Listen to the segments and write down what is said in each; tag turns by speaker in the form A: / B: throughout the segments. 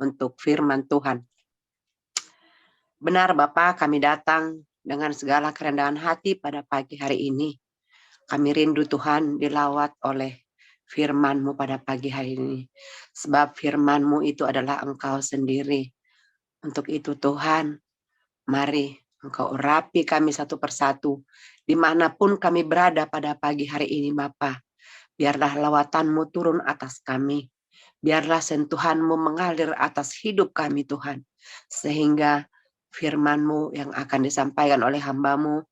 A: untuk firman Tuhan. Benar Bapak, kami datang dengan segala kerendahan hati pada pagi hari ini. Kami rindu Tuhan dilawat oleh firman-Mu pada pagi hari ini. Sebab firman-Mu itu adalah Engkau sendiri. Untuk itu Tuhan, mari Engkau urapi kami satu persatu. Dimanapun kami berada pada pagi hari ini Bapa. Biarlah lawatan-Mu turun atas kami. Biarlah sentuhan-Mu mengalir atas hidup kami Tuhan. Sehingga firman-Mu yang akan disampaikan oleh hamba-Mu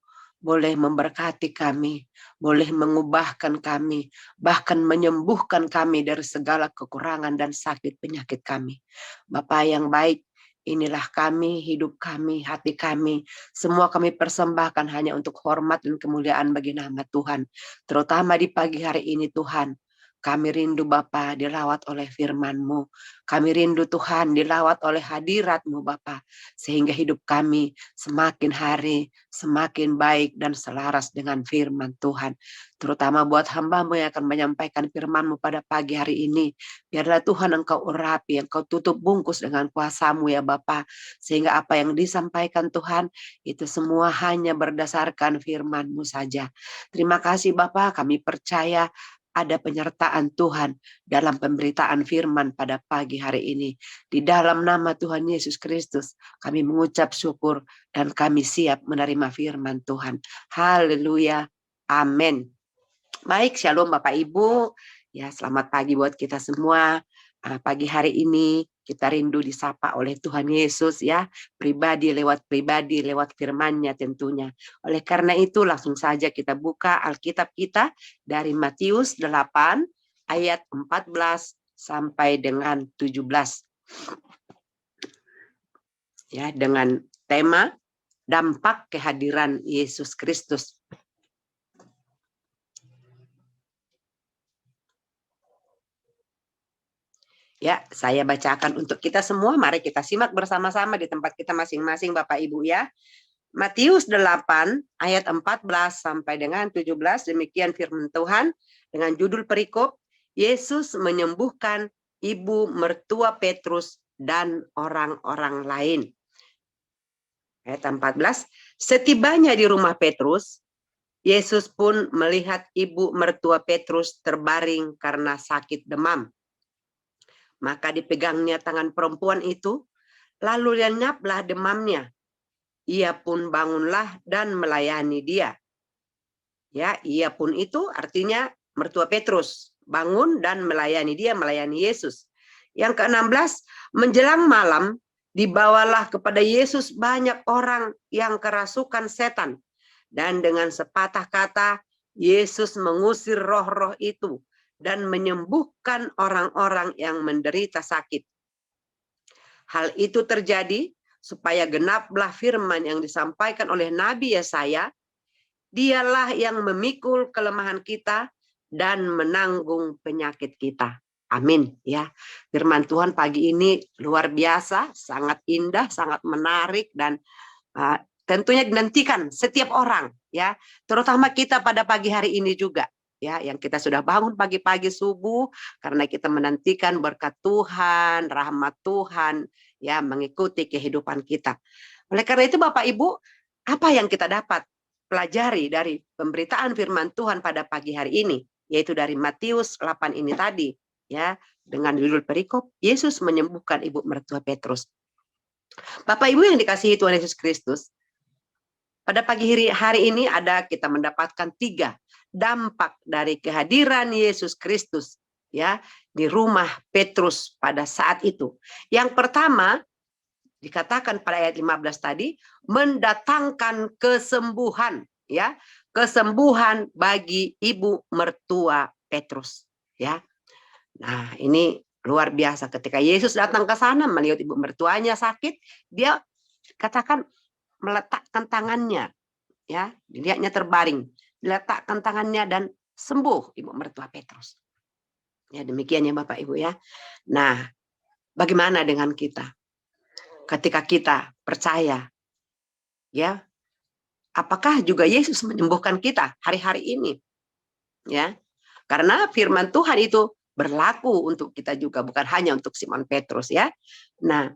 A: boleh memberkati kami, boleh mengubahkan kami, bahkan menyembuhkan kami dari segala kekurangan dan sakit penyakit kami. Bapa yang baik, inilah kami, hidup kami, hati kami, semua kami persembahkan hanya untuk hormat dan kemuliaan bagi nama Tuhan. Terutama di pagi hari ini Tuhan, kami rindu Bapa dilawat oleh firman-Mu. Kami rindu Tuhan dilawat oleh hadirat-Mu Bapa. Sehingga hidup kami semakin hari semakin baik dan selaras dengan firman Tuhan. Terutama buat hamba-Mu yang akan menyampaikan firman-Mu pada pagi hari ini. Biarlah Tuhan Engkau urapi, Engkau tutup bungkus dengan kuasa-Mu ya Bapa. Sehingga apa yang disampaikan Tuhan itu semua hanya berdasarkan firman-Mu saja. Terima kasih Bapa, kami percaya ada penyertaan Tuhan dalam pemberitaan firman pada pagi hari ini. Di dalam nama Tuhan Yesus Kristus, kami mengucap syukur dan kami siap menerima firman Tuhan. Haleluya. Amin. Baik, shalom Bapak Ibu. Ya, selamat pagi buat kita semua. Pagi hari ini kita rindu disapa oleh Tuhan Yesus ya, pribadi lewat firman-Nya tentunya. Oleh karena itu langsung saja kita buka Alkitab kita dari Matius 8 ayat 14 sampai dengan 17. Ya, dengan tema dampak kehadiran Yesus Kristus. Ya, saya bacakan untuk kita semua. Mari kita simak bersama-sama di tempat kita masing-masing Bapak Ibu ya. Matius 8 ayat 14 sampai dengan 17. Demikian firman Tuhan dengan judul perikop, Yesus menyembuhkan ibu mertua Petrus dan orang-orang lain. Ayat 14. Setibanya di rumah Petrus, Yesus pun melihat ibu mertua Petrus terbaring karena sakit demam. Maka dipegangnya tangan perempuan itu, lalu lenyaplah demamnya. Ia pun bangunlah dan melayani dia. Ya, ia pun itu artinya mertua Petrus. Bangun dan melayani dia, melayani Yesus. Yang ke-16, menjelang malam, dibawalah kepada Yesus banyak orang yang kerasukan setan. Dan dengan sepatah kata, Yesus mengusir roh-roh itu dan menyembuhkan orang-orang yang menderita sakit. Hal itu terjadi supaya genaplah firman yang disampaikan oleh Nabi Yesaya, dialah yang memikul kelemahan kita dan menanggung penyakit kita. Amin ya. Firman Tuhan pagi ini luar biasa, sangat indah, sangat menarik dan tentunya dinantikan setiap orang ya, terutama kita pada pagi hari ini juga. Ya, yang kita sudah bangun pagi-pagi subuh karena kita menantikan berkat Tuhan, rahmat Tuhan ya mengikuti kehidupan kita. Oleh karena itu Bapak Ibu, apa yang kita dapat pelajari dari pemberitaan firman Tuhan pada pagi hari ini, yaitu dari Matius 8 ini tadi ya, dengan judul perikop Yesus menyembuhkan ibu mertua Petrus. Bapak Ibu yang dikasihi Tuhan Yesus Kristus, pada pagi hari ini kita mendapatkan 3 dampak dari kehadiran Yesus Kristus ya di rumah Petrus pada saat itu. Yang pertama dikatakan pada ayat 15 tadi, mendatangkan kesembuhan ya, kesembuhan bagi ibu mertua Petrus ya. Nah, ini luar biasa ketika Yesus datang ke sana melihat ibu mertuanya sakit, dia katakan meletakkan tangannya ya, dilihatnya terbaring, diletakkan tangannya dan sembuh ibu mertua Petrus. Ya, demikian ya Bapak Ibu ya. Nah, bagaimana dengan kita? Ketika kita percaya ya, apakah juga Yesus menyembuhkan kita hari-hari ini? Ya. Karena firman Tuhan itu berlaku untuk kita juga, bukan hanya untuk Simon Petrus ya. Nah,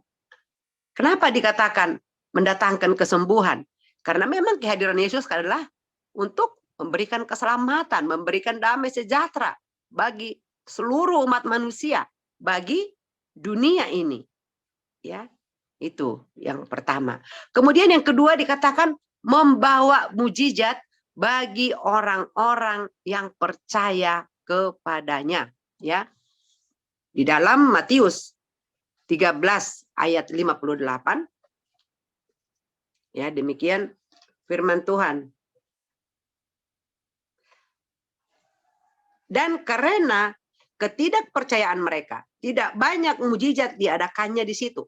A: kenapa dikatakan mendatangkan kesembuhan? Karena memang kehadiran Yesus adalah untuk memberikan keselamatan, memberikan damai sejahtera bagi seluruh umat manusia, bagi dunia ini. Ya, itu yang pertama. Kemudian yang kedua dikatakan membawa mujizat bagi orang-orang yang percaya kepadanya. Ya, di dalam Matius 13 ayat 58, ya demikian firman Tuhan. Dan karena ketidakpercayaan mereka, tidak banyak mujizat diadakannya di situ.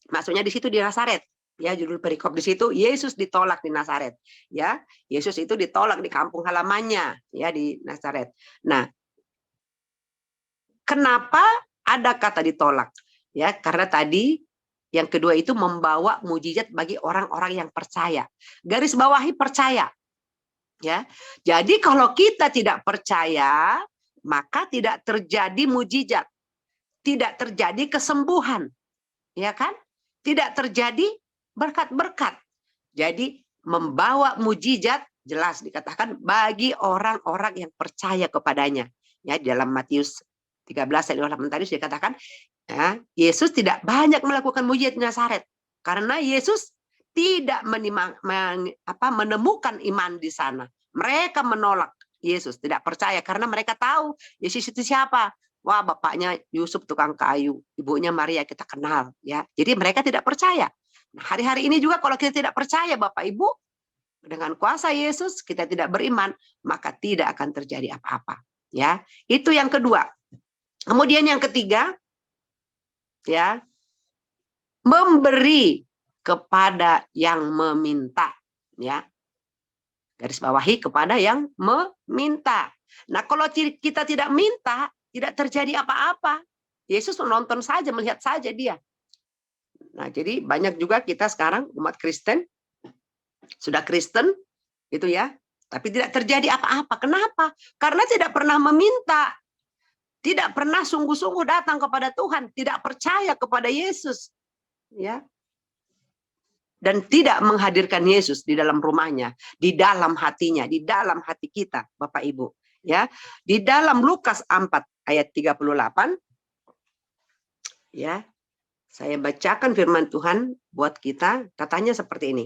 A: Maksudnya di situ di Nazaret. Ya, judul perikop di situ, Yesus ditolak di Nazaret. Ya, Yesus itu ditolak di kampung halamannya, ya di Nazaret. Nah, kenapa ada kata ditolak? Ya, karena tadi yang kedua itu membawa mujizat bagi orang-orang yang percaya. Garis bawahi percaya. Ya. Jadi kalau kita tidak percaya, maka tidak terjadi mujizat. Tidak terjadi kesembuhan. Ya kan? Tidak terjadi berkat-berkat. Jadi membawa mujizat jelas dikatakan bagi orang-orang yang percaya kepadanya. Ya, dalam Matius 13 ayat 28 tadi sudah dikatakan, ya, Yesus tidak banyak melakukan mujizat di Nazaret karena Yesus tidak menemukan iman di sana. Mereka menolak Yesus, tidak percaya karena mereka tahu Yesus itu siapa. Wah, bapaknya Yusuf tukang kayu, ibunya Maria kita kenal, ya. Jadi mereka tidak percaya. Nah, hari-hari ini juga kalau kita tidak percaya Bapak Ibu, dengan kuasa Yesus kita tidak beriman, maka tidak akan terjadi apa-apa. Ya, itu yang kedua. Kemudian yang ketiga, ya, memberi kepada yang meminta, ya. Garis bawahi kepada yang meminta. Nah, kalau kita tidak minta, tidak terjadi apa-apa. Yesus menonton saja, melihat saja dia. Nah, jadi banyak juga kita sekarang umat Kristen sudah Kristen gitu ya, tapi tidak terjadi apa-apa. Kenapa? Karena tidak pernah meminta. Tidak pernah sungguh-sungguh datang kepada Tuhan, tidak percaya kepada Yesus, ya. Dan tidak menghadirkan Yesus di dalam rumahnya, di dalam hatinya, di dalam hati kita, Bapak Ibu, ya. Di dalam Lukas 4 ayat 38, ya. Saya bacakan firman Tuhan buat kita, katanya seperti ini.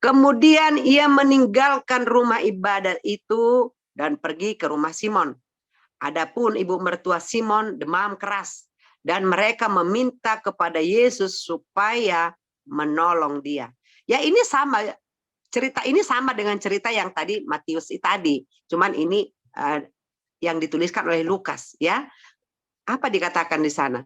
A: Kemudian ia meninggalkan rumah ibadat itu dan pergi ke rumah Simon. Adapun ibu mertua Simon demam keras dan mereka meminta kepada Yesus supaya menolong dia. Ya, ini sama, cerita ini sama dengan cerita yang tadi Matius tadi, cuman ini yang dituliskan oleh Lukas, ya. Apa dikatakan di sana?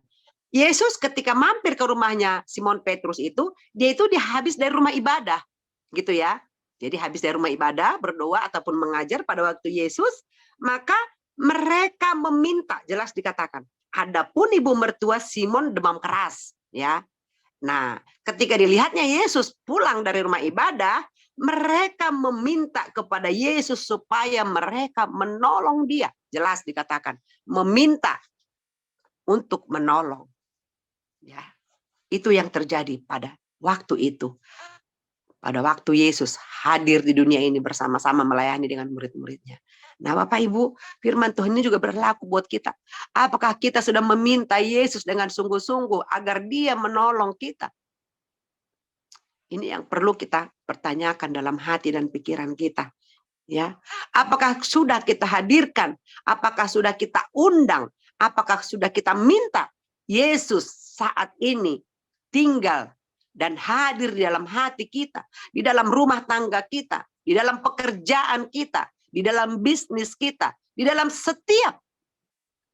A: Yesus ketika mampir ke rumahnya Simon Petrus itu, dia habis dari rumah ibadah, gitu ya. Jadi habis dari rumah ibadah, berdoa ataupun mengajar pada waktu Yesus, maka mereka meminta, jelas dikatakan. Adapun ibu mertua Simon demam keras, ya. Nah, ketika dilihatnya Yesus pulang dari rumah ibadah, mereka meminta kepada Yesus supaya mereka menolong dia. Jelas dikatakan, meminta untuk menolong. Ya, itu yang terjadi pada waktu itu. Pada waktu Yesus hadir di dunia ini bersama-sama melayani dengan murid-muridnya. Nah, Bapak Ibu, firman Tuhan ini juga berlaku buat kita. Apakah kita sudah meminta Yesus dengan sungguh-sungguh agar dia menolong kita? Ini yang perlu kita pertanyakan dalam hati dan pikiran kita. Ya, apakah sudah kita hadirkan? Apakah sudah kita undang? Apakah sudah kita minta Yesus saat ini tinggal dan hadir di dalam hati kita, di dalam rumah tangga kita, di dalam pekerjaan kita, di dalam bisnis kita, di dalam setiap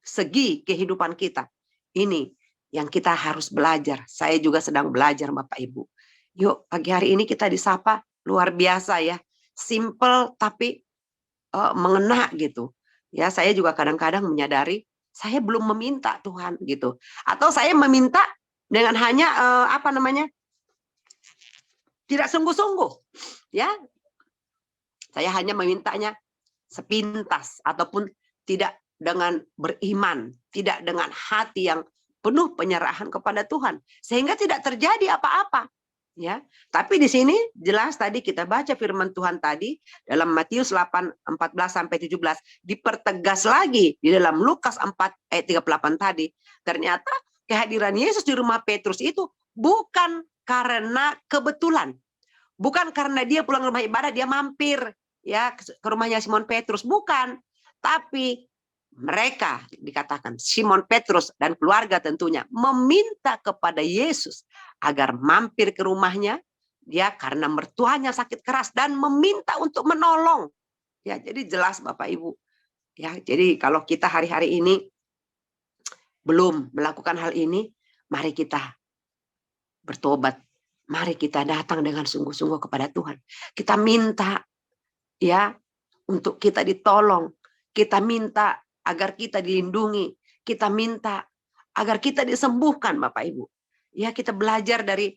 A: segi kehidupan kita. Ini yang kita harus belajar. Saya juga sedang belajar, Bapak Ibu. Yuk, pagi hari ini kita disapa luar biasa ya. Simple tapi mengena gitu. Ya, saya juga kadang-kadang menyadari saya belum meminta Tuhan gitu. Atau saya meminta dengan hanya tidak sungguh-sungguh, ya. Saya hanya memintanya sepintas ataupun tidak dengan beriman, tidak dengan hati yang penuh penyerahan kepada Tuhan, sehingga tidak terjadi apa-apa. Ya, tapi di sini jelas tadi kita baca firman Tuhan tadi dalam Matius 8:14-17 dipertegas lagi di dalam Lukas 4:38 tadi. Ternyata kehadiran Yesus di rumah Petrus itu bukan karena kebetulan. Bukan karena dia pulang rumah ibadah dia mampir ya ke rumahnya Simon Petrus, bukan. Tapi mereka dikatakan Simon Petrus dan keluarga tentunya meminta kepada Yesus agar mampir ke rumahnya dia karena mertuanya sakit keras dan meminta untuk menolong. Ya, jadi jelas Bapak Ibu. Ya, jadi kalau kita hari-hari ini belum melakukan hal ini, mari kita bertobat. Mari kita datang dengan sungguh-sungguh kepada Tuhan. Kita minta ya untuk kita ditolong. Kita minta agar kita dilindungi. Kita minta agar kita disembuhkan Bapak Ibu. Ya, kita belajar dari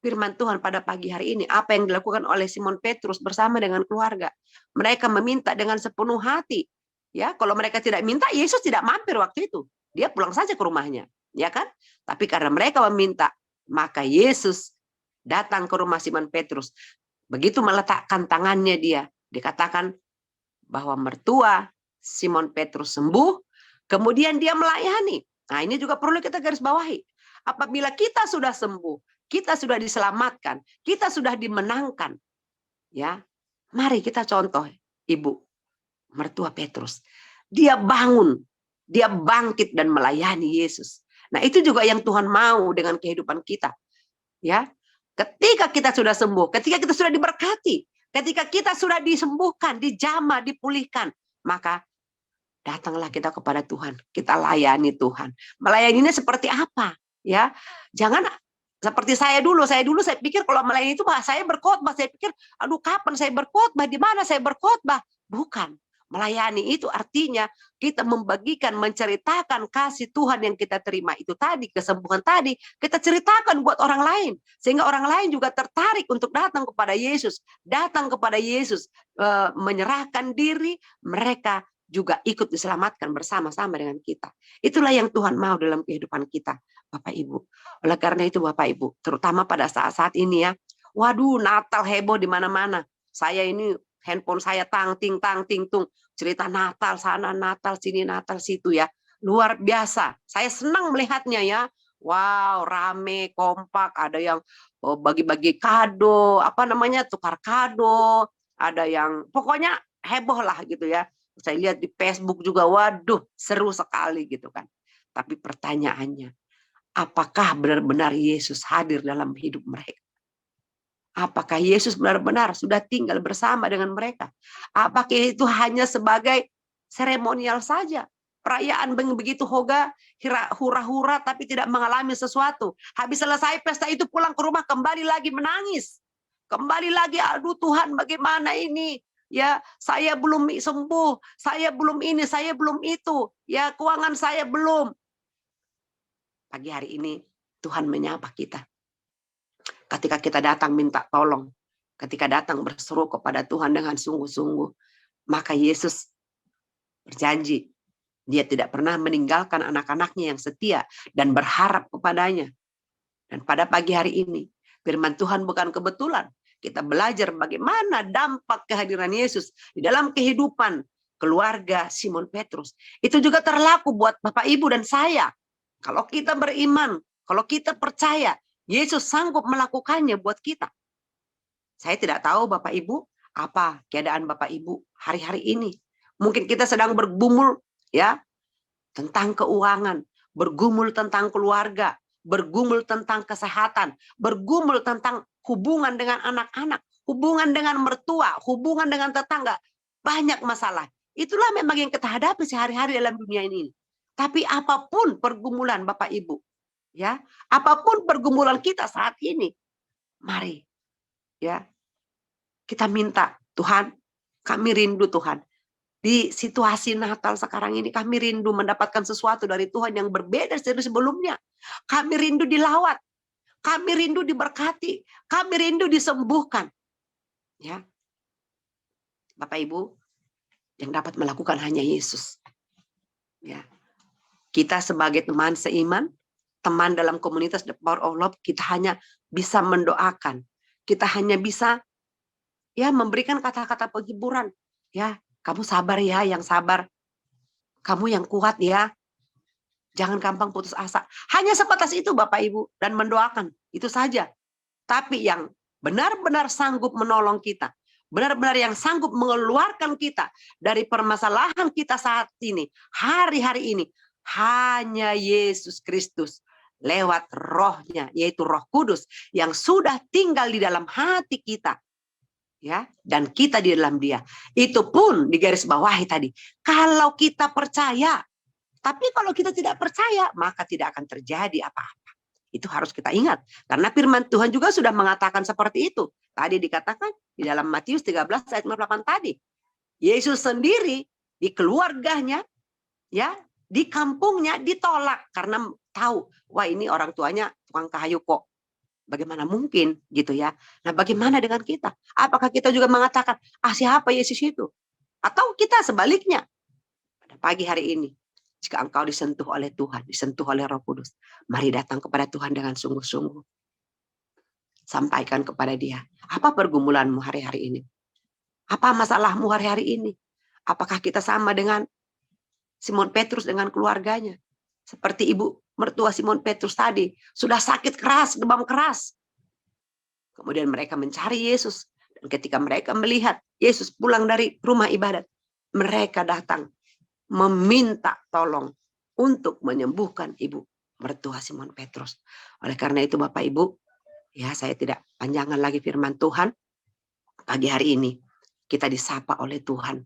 A: firman Tuhan pada pagi hari ini. Apa yang dilakukan oleh Simon Petrus bersama dengan keluarga. Mereka meminta dengan sepenuh hati. Ya, kalau mereka tidak minta, Yesus tidak mampir waktu itu. Dia pulang saja ke rumahnya. Ya kan? Tapi karena mereka meminta, maka Yesus datang ke rumah Simon Petrus. Begitu meletakkan tangannya dia, dikatakan bahwa mertua Simon Petrus sembuh, kemudian dia melayani. Nah, ini juga perlu kita garis bawahi. Apabila kita sudah sembuh, kita sudah diselamatkan, kita sudah dimenangkan, ya, mari kita contoh ibu mertua Petrus. Dia bangun, dia bangkit dan melayani Yesus. Nah, itu juga yang Tuhan mau dengan kehidupan kita. Ya, ketika kita sudah sembuh, ketika kita sudah diberkati, ketika kita sudah disembuhkan, dijamah, dipulihkan, maka datanglah kita kepada Tuhan. Kita layani Tuhan. Melayaninya seperti apa? Ya, jangan seperti saya dulu. Saya pikir kalau melayani itu saya berkhotbah. Saya pikir, aduh kapan saya berkhotbah? Di mana saya berkhotbah? Bukan. Melayani itu artinya kita membagikan, menceritakan kasih Tuhan yang kita terima itu tadi, kesembuhan tadi, kita ceritakan buat orang lain. Sehingga orang lain juga tertarik untuk datang kepada Yesus. Datang kepada Yesus, menyerahkan diri, mereka juga ikut diselamatkan bersama-sama dengan kita. Itulah yang Tuhan mau dalam kehidupan kita, Bapak Ibu. Oleh karena itu Bapak Ibu, terutama pada saat-saat ini ya, waduh Natal heboh di mana-mana. Saya ini handphone saya tang ting tung cerita Natal sana Natal sini Natal situ ya, luar biasa. Saya senang melihatnya ya. Wow, rame, kompak, ada yang bagi-bagi kado, apa namanya, tukar kado, ada yang pokoknya heboh lah gitu ya. Saya lihat di Facebook juga, waduh, seru sekali gitu kan. Tapi pertanyaannya, apakah benar-benar Yesus hadir dalam hidup mereka? Apakah Yesus benar-benar sudah tinggal bersama dengan mereka? Apakah itu hanya sebagai seremonial saja? Perayaan begitu hoga, hura-hura tapi tidak mengalami sesuatu. Habis selesai pesta itu pulang ke rumah kembali lagi menangis. Kembali lagi, aduh Tuhan bagaimana ini? Ya, saya belum sembuh, saya belum ini, saya belum itu. Ya, keuangan saya belum. Pagi hari ini Tuhan menyapa kita. Ketika kita datang minta tolong, ketika datang berseru kepada Tuhan dengan sungguh-sungguh, maka Yesus berjanji, dia tidak pernah meninggalkan anak-anaknya yang setia dan berharap kepadanya. Dan pada pagi hari ini, firman Tuhan bukan kebetulan. Kita belajar bagaimana dampak kehadiran Yesus di dalam kehidupan keluarga Simon Petrus. Itu juga terlaku buat Bapak Ibu dan saya. Kalau kita beriman, kalau kita percaya, Yesus sanggup melakukannya buat kita. Saya tidak tahu Bapak Ibu, apa keadaan Bapak Ibu hari-hari ini. Mungkin kita sedang bergumul ya tentang keuangan, bergumul tentang keluarga, bergumul tentang kesehatan, bergumul tentang hubungan dengan anak-anak, hubungan dengan mertua, hubungan dengan tetangga. Banyak masalah. Itulah memang yang kita hadapi sehari-hari dalam dunia ini. Tapi apapun pergumulan Bapak Ibu, ya, apapun pergumulan kita saat ini, mari ya kita minta Tuhan, kami rindu Tuhan. Di situasi Natal sekarang ini kami rindu mendapatkan sesuatu dari Tuhan yang berbeda dari sebelumnya. Kami rindu dilawat, kami rindu diberkati, kami rindu disembuhkan. Ya, Bapak Ibu, yang dapat melakukan hanya Yesus. Ya, kita sebagai teman seiman, teman dalam komunitas The Power of Love, kita hanya bisa mendoakan. Kita hanya bisa ya memberikan kata-kata penghiburan. Ya, kamu sabar ya, yang sabar. Kamu yang kuat ya. Jangan gampang putus asa. Hanya sebatas itu Bapak Ibu, dan mendoakan. Itu saja. Tapi yang benar-benar sanggup menolong kita, benar-benar yang sanggup mengeluarkan kita dari permasalahan kita saat ini, hari-hari ini, hanya Yesus Kristus lewat rohnya, yaitu Roh Kudus yang sudah tinggal di dalam hati kita. Ya, dan kita di dalam dia. Itu pun digarisbawahi tadi. Kalau kita percaya, tapi kalau kita tidak percaya, maka tidak akan terjadi apa-apa. Itu harus kita ingat. Karena firman Tuhan juga sudah mengatakan seperti itu. Tadi dikatakan di dalam Matius 13 ayat 58 tadi. Yesus sendiri di keluarganya, ya, di kampungnya ditolak karena tahu, wah ini orang tuanya tukang kayu kok. Bagaimana mungkin gitu ya. Nah, bagaimana dengan kita? Apakah kita juga mengatakan, siapa Yesus itu? Atau kita sebaliknya? Pada pagi hari ini, jika engkau disentuh oleh Tuhan, disentuh oleh Roh Kudus, mari datang kepada Tuhan dengan sungguh-sungguh. Sampaikan kepada dia, apa pergumulanmu hari-hari ini? Apa masalahmu hari-hari ini? Apakah kita sama dengan Simon Petrus dengan keluarganya? Seperti ibu mertua Simon Petrus tadi, sudah sakit keras, demam keras. Kemudian mereka mencari Yesus. Dan ketika mereka melihat Yesus pulang dari rumah ibadat, mereka datang meminta tolong untuk menyembuhkan ibu mertua Simon Petrus. Oleh karena itu Bapak Ibu, ya saya tidak panjangan lagi firman Tuhan. Pagi hari ini kita disapa oleh Tuhan.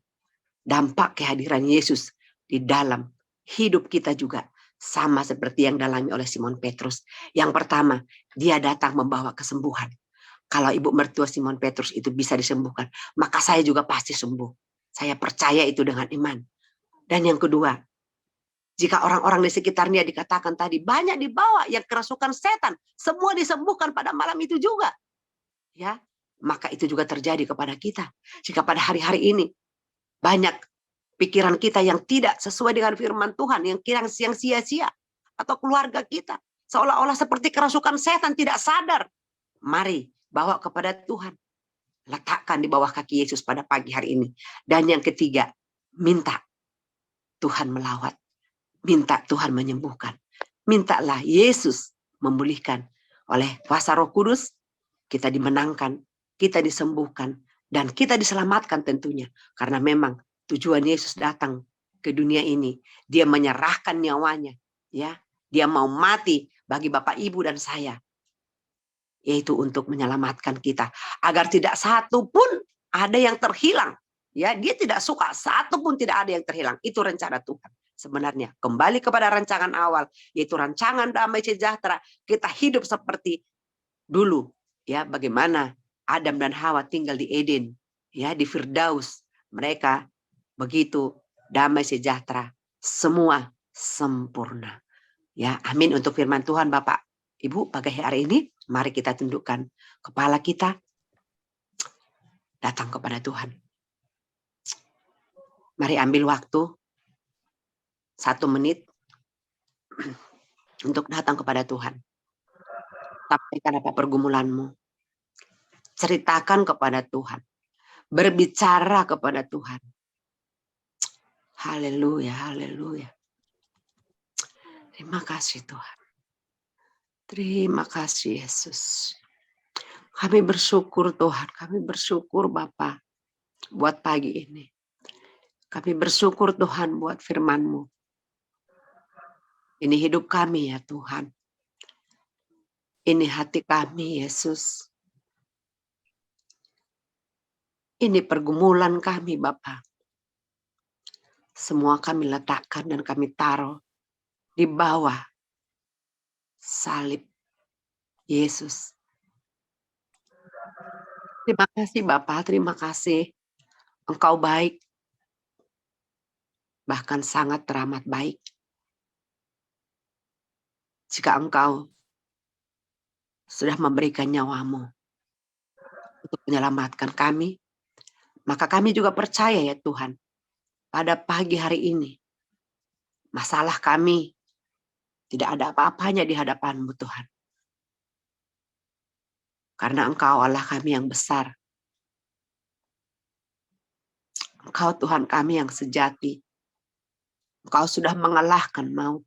A: Dampak kehadiran Yesus di dalam hidup kita juga sama seperti yang dialami oleh Simon Petrus. Yang pertama, dia datang membawa kesembuhan. Kalau ibu mertua Simon Petrus itu bisa disembuhkan, maka saya juga pasti sembuh. Saya percaya itu dengan iman. Dan yang kedua, jika orang-orang di sekitarnya dikatakan tadi banyak dibawa yang kerasukan setan, semua disembuhkan pada malam itu juga. Ya, maka itu juga terjadi kepada kita. Jika pada hari-hari ini banyak pikiran kita yang tidak sesuai dengan firman Tuhan, yang sia-sia, atau keluarga kita seolah-olah seperti kerasukan setan tidak sadar, mari bawa kepada Tuhan. Letakkan di bawah kaki Yesus pada pagi hari ini. Dan yang ketiga, minta Tuhan melawat. Minta Tuhan menyembuhkan. Mintalah Yesus memulihkan. Oleh kuasa Roh Kudus, kita dimenangkan, kita disembuhkan, dan kita diselamatkan tentunya. Karena memang tujuan Yesus datang ke dunia ini. Dia menyerahkan nyawanya. Ya, dia mau mati bagi Bapak, Ibu, dan saya. Yaitu untuk menyelamatkan kita. Agar tidak satu pun ada yang terhilang. Ya, dia tidak suka satu pun tidak ada yang terhilang. Itu rencana Tuhan. Sebenarnya kembali kepada rancangan awal, yaitu rancangan damai sejahtera. Kita hidup seperti dulu, ya, bagaimana Adam dan Hawa tinggal di Eden, ya, di Firdaus. Mereka begitu damai sejahtera, semua sempurna. Ya, amin untuk firman Tuhan Bapak Ibu pagi hari ini. Mari kita tundukkan kepala kita, datang kepada Tuhan. Mari ambil waktu 1 menit untuk datang kepada Tuhan. Sampaikan apa pergumulanmu. Ceritakan kepada Tuhan. Berbicara kepada Tuhan. Haleluya, haleluya. Terima kasih Tuhan. Terima kasih Yesus. Kami bersyukur Tuhan. Kami bersyukur Bapa buat pagi ini. Kami bersyukur Tuhan buat firman-Mu. Ini hidup kami ya Tuhan. Ini hati kami Yesus. Ini pergumulan kami Bapa. Semua kami letakkan dan kami taruh di bawah salib Yesus. Terima kasih Bapa, terima kasih. Engkau baik. Bahkan sangat teramat baik. Jika Engkau sudah memberikan nyawamu untuk menyelamatkan kami, maka kami juga percaya ya Tuhan, pada pagi hari ini Masalah kami tidak ada apa-apanya di hadapan-Mu Tuhan. Karena Engkau Allah kami yang besar. Engkau Tuhan kami yang sejati. Engkau sudah mengalahkan maut.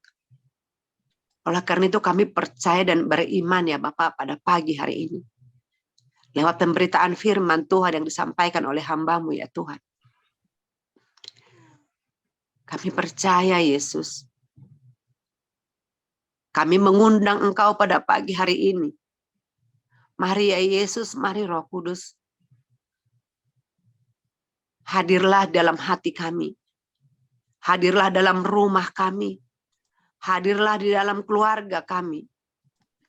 A: Oleh karena itu kami percaya dan beriman ya Bapak pada pagi hari ini. Lewat pemberitaan firman Tuhan yang disampaikan oleh hamba-Mu ya Tuhan. Kami percaya Yesus. Kami mengundang Engkau pada pagi hari ini. Mari ya Yesus, mari Roh Kudus. Hadirlah dalam hati kami. Hadirlah dalam rumah kami. Hadirlah di dalam keluarga kami.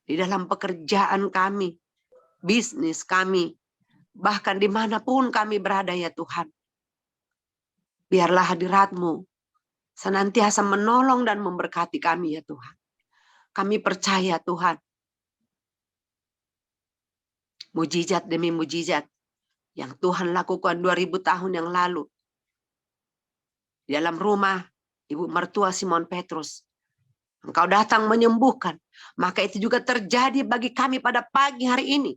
A: Di dalam pekerjaan kami. Bisnis kami. Bahkan dimanapun kami berada ya Tuhan. Biarlah hadirat-Mu senantiasa menolong dan memberkati kami ya Tuhan. Kami percaya Tuhan. Mujizat demi mujizat yang Tuhan lakukan 2000 tahun yang lalu. Di dalam rumah Ibu mertua Simon Petrus. Engkau datang menyembuhkan. Maka itu juga terjadi bagi kami pada pagi hari ini.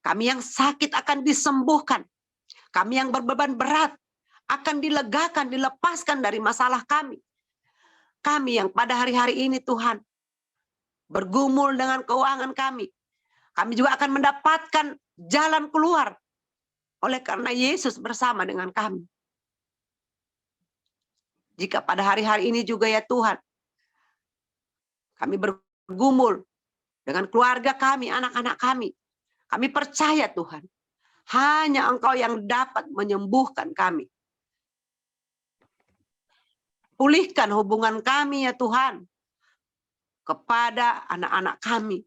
A: Kami yang sakit akan disembuhkan. Kami yang berbeban berat akan dilegakan, dilepaskan dari masalah kami. Kami yang pada hari-hari ini Tuhan bergumul dengan keuangan kami. Kami juga akan mendapatkan jalan keluar. Oleh karena Yesus bersama dengan kami. Jika pada hari-hari ini juga ya Tuhan, kami bergumul dengan keluarga kami, anak-anak kami. Kami percaya Tuhan, hanya Engkau yang dapat menyembuhkan kami. Pulihkan hubungan kami ya Tuhan, kepada anak-anak kami,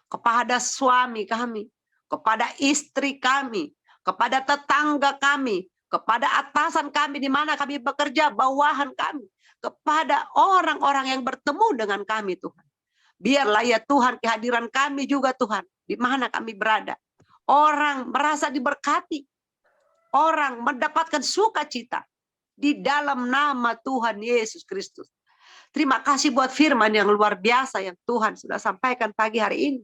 A: kepada suami kami, kepada istri kami, kepada tetangga kami, kepada atasan kami di mana kami bekerja, bawahan kami, kepada orang-orang yang bertemu dengan kami Tuhan. Biarlah ya Tuhan kehadiran kami juga Tuhan, di mana kami berada. Orang merasa diberkati, orang mendapatkan sukacita di dalam nama Tuhan Yesus Kristus. Terima kasih buat firman yang luar biasa yang Tuhan sudah sampaikan pagi hari ini.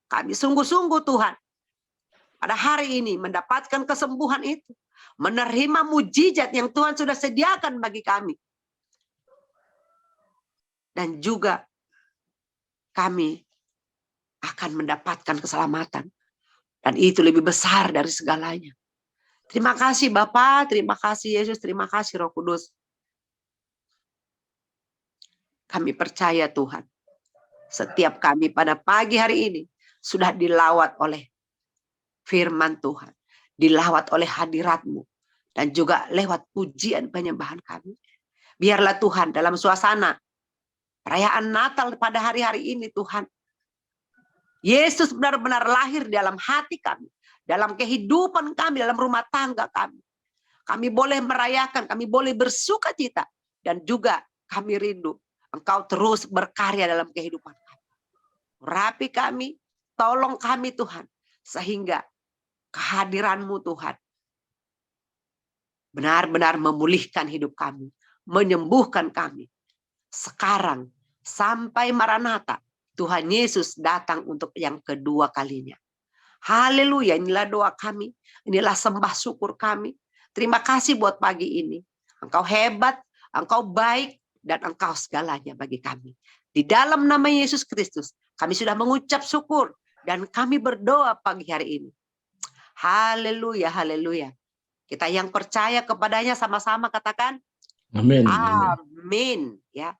A: Kami sungguh-sungguh Tuhan, pada hari ini mendapatkan kesembuhan itu. Menerima mujizat yang Tuhan sudah sediakan bagi kami. Dan juga kami akan mendapatkan keselamatan. Dan itu lebih besar dari segalanya. Terima kasih Bapa, terima kasih Yesus, terima kasih Roh Kudus. Kami percaya Tuhan, setiap kami pada pagi hari ini sudah dilawat oleh firman Tuhan. Dilawat oleh hadirat-Mu. Dan juga lewat pujian penyembahan kami. Biarlah Tuhan dalam suasana perayaan Natal pada hari-hari ini Tuhan. Yesus benar-benar lahir dalam hati kami. Dalam kehidupan kami, dalam rumah tangga kami. Kami boleh merayakan, kami boleh bersukacita. Dan juga kami rindu Engkau terus berkarya dalam kehidupan kami. Rapi kami, tolong kami Tuhan. Sehingga kehadiran-Mu Tuhan benar-benar memulihkan hidup kami. Menyembuhkan kami. Sekarang sampai Maranatha. Tuhan Yesus datang untuk yang kedua kalinya. Haleluya, inilah doa kami. Inilah sembah syukur kami. Terima kasih buat pagi ini. Engkau hebat, Engkau baik, dan Engkau segalanya bagi kami. Di dalam nama Yesus Kristus, kami sudah mengucap syukur. Dan kami berdoa pagi hari ini. Haleluya, haleluya. Kita yang percaya kepadanya sama-sama katakan,
B: Amin.
A: amin. Ya,